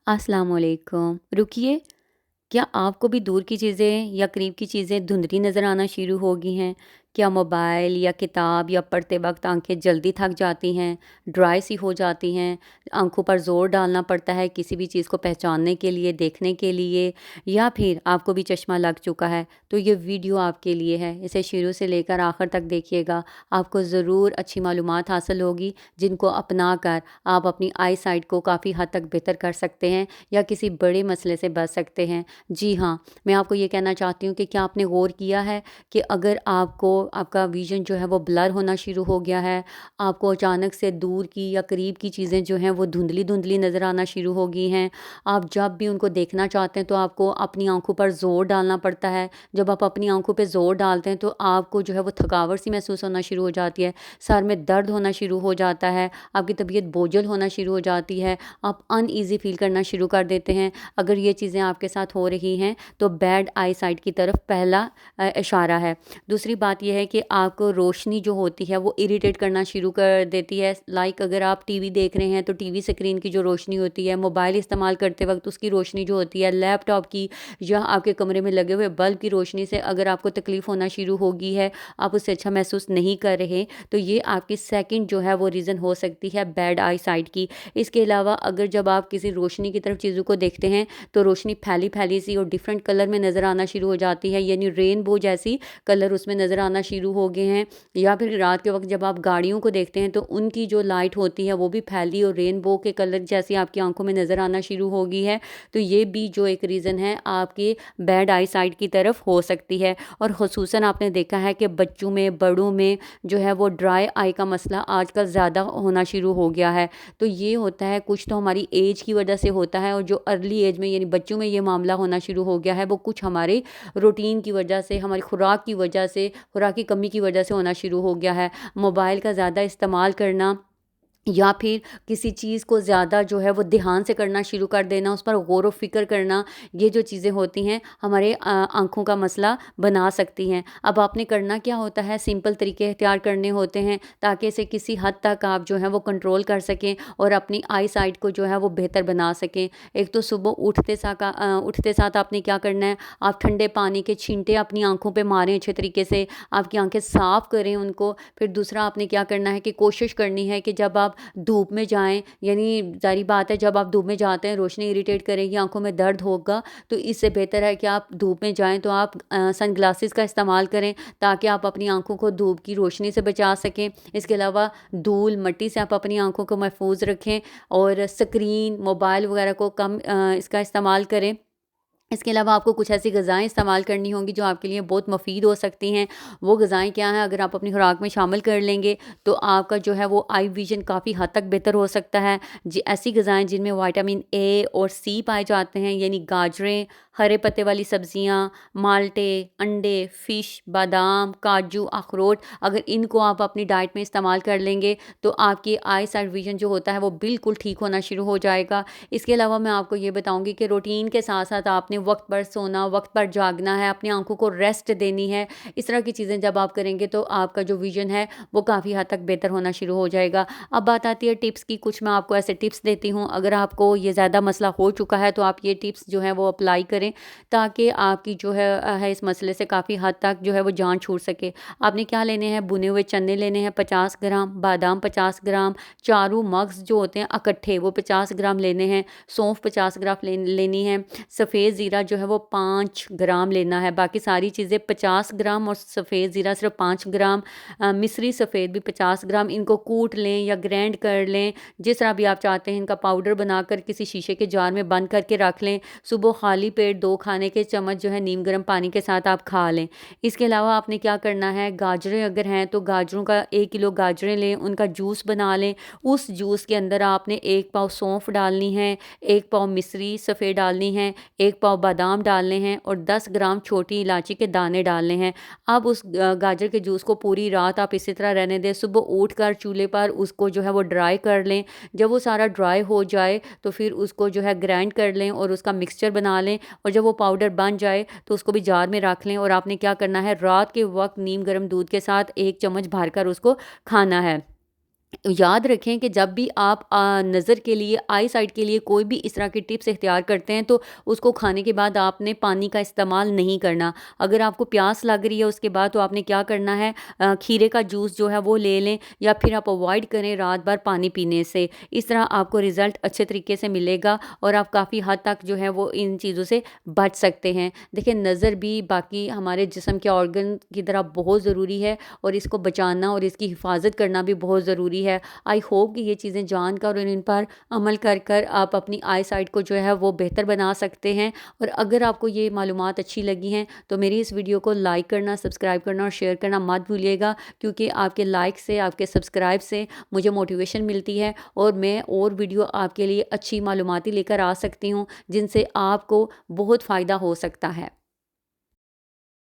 अस्सलाम वालेकुम। रुकिए, क्या आपको भी दूर की चीज़ें या करीब की चीज़ें धुंधली नज़र आना शुरू हो गई हैं? क्या मोबाइल या किताब या पढ़ते वक़्त आँखें जल्दी थक जाती हैं, ड्राई सी हो जाती हैं, आँखों पर ज़ोर डालना पड़ता है किसी भी चीज़ को पहचानने के लिए, देखने के लिए, या फिर आपको भी चश्मा लग चुका है? तो ये वीडियो आपके लिए है। इसे शुरू से लेकर आखिर तक देखिएगा। आपको ज़रूर अच्छी मालूमात हासिल होगी, जिनको अपना कर आप अपनी आई साइट को काफ़ी हद तक बेहतर कर सकते हैं या किसी बड़े मसले से बच सकते हैं। जी हाँ, मैं आपको ये कहना चाहती हूँ कि क्या आपने गौर किया है कि अगर आपको आपका विज़न जो है वो ब्लर होना शुरू हो गया है, आपको अचानक से दूर की या करीब की चीज़ें जो हैं वो धुंधली-धुंधली नज़र आना शुरू हो गई हैं। आप जब भी उनको देखना चाहते हैं तो आपको अपनी आँखों पर ज़ोर डालना पड़ता है। जब आप अपनी आँखों पे ज़ोर डालते हैं तो आपको जो है वो थकावट सी महसूस होना शुरू हो जाती है, सर में दर्द होना शुरू हो जाता है, आपकी तबीयत बोझिल होना शुरू हो जाती है, आप अनईज़ी फ़ील करना शुरू कर देते हैं। अगर ये चीज़ें आपके साथ हो रही हैं तो बैड आई साइट की तरफ पहला इशारा है। दूसरी बात ये है कि आपको रोशनी जो होती है वो इरिटेट करना शुरू कर देती है। लाइक अगर आप टीवी देख रहे हैं तो टीवी स्क्रीन की जो रोशनी होती है, मोबाइल इस्तेमाल करते वक़्त उसकी रोशनी जो होती है, लैपटॉप की या आपके कमरे में लगे हुए बल्ब की रोशनी से अगर आपको तकलीफ़ होना शुरू हो गई है, आप उससे अच्छा महसूस नहीं कर रहे, तो ये आपकी सेकंड जो है वो रीज़न हो सकती है बैड आई साइट की। इसके अलावा अगर जब आप किसी रोशनी की तरफ चीज़ों को देखते हैं तो रोशनी फैली-फैली सी और डिफरेंट कलर में नज़र आना शुरू हो जाती है, यानी रेनबो जैसी कलर उसमें नज़र आना शुरू हो गए हैं। या फिर रात के वक़्त जब आप गाड़ियों को देखते हैं तो उनकी जो लाइट होती है वो भी फैली और रेनबो के कलर जैसी आपकी आँखों में नज़र आना शुरू हो गई है। तो ये भी जो एक रीज़न है आपके बैड आई साइट की तरफ हो सकती है। और ख़ुसूसन आपने देखा है कि बच्चों में, बड़ों में जो है वो ड्राई आई का मसला आजकल ज़्यादा होना शुरू हो गया है। तो ये होता है, कुछ तो हमारी एज की वजह से होता है और जो अर्ली एज में यानी बच्चों में ये मामला होना शुरू हो गया है वो कुछ हमारे रूटीन की वजह से, हमारी खुराक की वजह से, खुराक की कमी की वजह से होना शुरू हो गया है। मोबाइल का ज़्यादा इस्तेमाल करना या फिर किसी चीज़ को ज़्यादा जो है वो ध्यान से करना शुरू कर देना, उस पर गौर व फ़िक्र करना, ये जो चीज़ें होती हैं हमारे आँखों का मसला बना सकती हैं। अब आपने करना क्या होता है, सिंपल तरीके इख्तियार करने होते हैं ताकि इसे किसी हद तक आप जो है वो कंट्रोल कर सकें और अपनी आई साइट को जो है वो बेहतर बना सकें। एक तो सुबह उठते साथ आपने क्या करना है, आप ठंडे पानी के छींटे अपनी आँखों पे मारें अच्छे तरीके से, आपकी आँखें साफ़ करें उनको। फिर दूसरा आपने क्या करना है कि कोशिश करनी है कि जब आप धूप में जाएँ, यानी ज़ाहिर बात है जब आप धूप में जाते हैं रोशनी इरिटेट करेगी, आँखों में दर्द होगा, तो इससे बेहतर है कि आप धूप में जाएँ तो आप सनग्लासेस का इस्तेमाल करें ताकि आप अपनी आँखों को धूप की रोशनी से बचा सकें। इसके अलावा धूल, मिट्टी से आप अपनी आँखों को महफूज़ रखें और स्क्रीन, मोबाइल वगैरह को कम इसका इस्तेमाल करें। इसके अलावा आपको कुछ ऐसी ग़िज़ाएँ इस्तेमाल करनी होंगी जो आपके लिए बहुत मुफ़ीद हो सकती हैं। वो ग़िज़ाएँ क्या हैं, अगर आप अपनी खुराक में शामिल कर लेंगे तो आपका जो है वो आई विज़न काफ़ी हद तक बेहतर हो सकता है। जी, ऐसी ग़िज़ाएँ जिनमें विटामिन ए और सी पाए जाते हैं, यानी गाजरें, हरे पत्ते वाली सब्ज़ियाँ, माल्टे, अंडे, फ़िश, बादाम, काजू, अखरोट, अगर इनको आप अपनी डाइट में इस्तेमाल कर लेंगे तो आपकी आई साइट विज़न जो होता है वो बिल्कुल ठीक होना शुरू हो जाएगा। इसके अलावा मैं आपको ये बताऊँगी कि रूटीन के साथ-साथ आपने वक़्त पर सोना, वक़्त पर जागना है, अपनी आँखों को रेस्ट देनी है। इस तरह की चीज़ें जब आप करेंगे तो आपका जो विज़न है वो काफ़ी हद तक बेहतर होना शुरू हो जाएगा। अब बात आती है टिप्स की, कुछ मैं आपको ऐसे टिप्स देती हूँ, अगर आपको ये ज़्यादा मसला हो चुका है तो आप ये टिप्स जो हैं वो अप्लाई करें ताकि आपकी जो है इस मसले से काफ़ी हद तक जो है वो जान छूट सके। आपने क्या लेने हैं, भुने हुए चने लेने हैं 50 ग्राम, बादाम 50 ग्राम, चारू मग्ज़ जो होते हैं इकट्ठे वो 50 ग्राम लेने हैं, सौंफ 50 ग्राम लेनी है, सफ़ेद ज़ीरा जो है वो 5 ग्राम लेना है, बाकी सारी चीज़ें 50 ग्राम और सफ़ेद ज़ीरा सिर्फ 5 ग्राम, मिस्री सफ़ेद भी 50 ग्राम। इनको कूट लें या ग्राइंड कर लें, जिस तरह भी आप चाहते हैं। इनका पाउडर बनाकर किसी शीशे के जार में बंद करके रख लें। सुबह खाली पेट 2 खाने के चम्मच जो है नीम गर्म पानी के साथ आप खा लें। इसके अलावा आपने क्या करना है, गाजरें अगर हैं तो गाजरों का 1 किलो गाजरें लें, उनका जूस बना लें। उस जूस के अंदर आपने 1 पाव सौंफ डालनी है, 1 पाव मिश्री सफ़ेद डालनी है, 1 पाव बादाम डालने हैं और 10 ग्राम छोटी इलायची के दाने डालने हैं। अब उस गाजर के जूस को पूरी रात आप इसी तरह रहने दें। सुबह उठकर चूल्हे पर उसको जो है वो ड्राई कर लें। जब वो सारा ड्राई हो जाए तो फिर उसको जो है ग्राइंड कर लें और उसका मिक्सचर बना लें और जब वो पाउडर बन जाए तो उसको भी जार में रख लें। और आपने क्या करना है, रात के वक़्त नीम गर्म दूध के साथ 1 चम्मच भरकर उसको खाना है। याद रखें कि जब भी आप नज़र के लिए, आई साइट के लिए कोई भी इस तरह की टिप्स इख्तियार करते हैं, तो उसको खाने के बाद आपने पानी का इस्तेमाल नहीं करना। अगर आपको प्यास लग रही है उसके बाद, तो आपने क्या करना है, खीरे का जूस जो है वो ले लें, या फिर आप अवॉइड करें रात भर पानी पीने से। इस तरह आपको रिज़ल्ट अच्छे तरीके से मिलेगा और आप काफ़ी हद तक जो है वो इन चीज़ों से बच सकते हैं। देखिए, नज़र भी बाकी हमारे जिस्म के ऑर्गन की तरह बहुत ज़रूरी है, और इसको बचाना और इसकी हिफाजत करना भी बहुत ज़रूरी है। आई होप कि ये चीज़ें जानकर और इन पर अमल कर कर आप अपनी आई साइट को जो है वो बेहतर बना सकते हैं। और अगर आपको ये मालूमात अच्छी लगी हैं, तो मेरी इस वीडियो को लाइक करना, सब्सक्राइब करना और शेयर करना मत भूलिएगा, क्योंकि आपके लाइक से, आपके सब्सक्राइब से मुझे मोटिवेशन मिलती है, और मैं और वीडियो आपके लिए अच्छी मालूमाती लेकर आ सकती हूँ, जिनसे आपको बहुत फ़ायदा हो सकता है।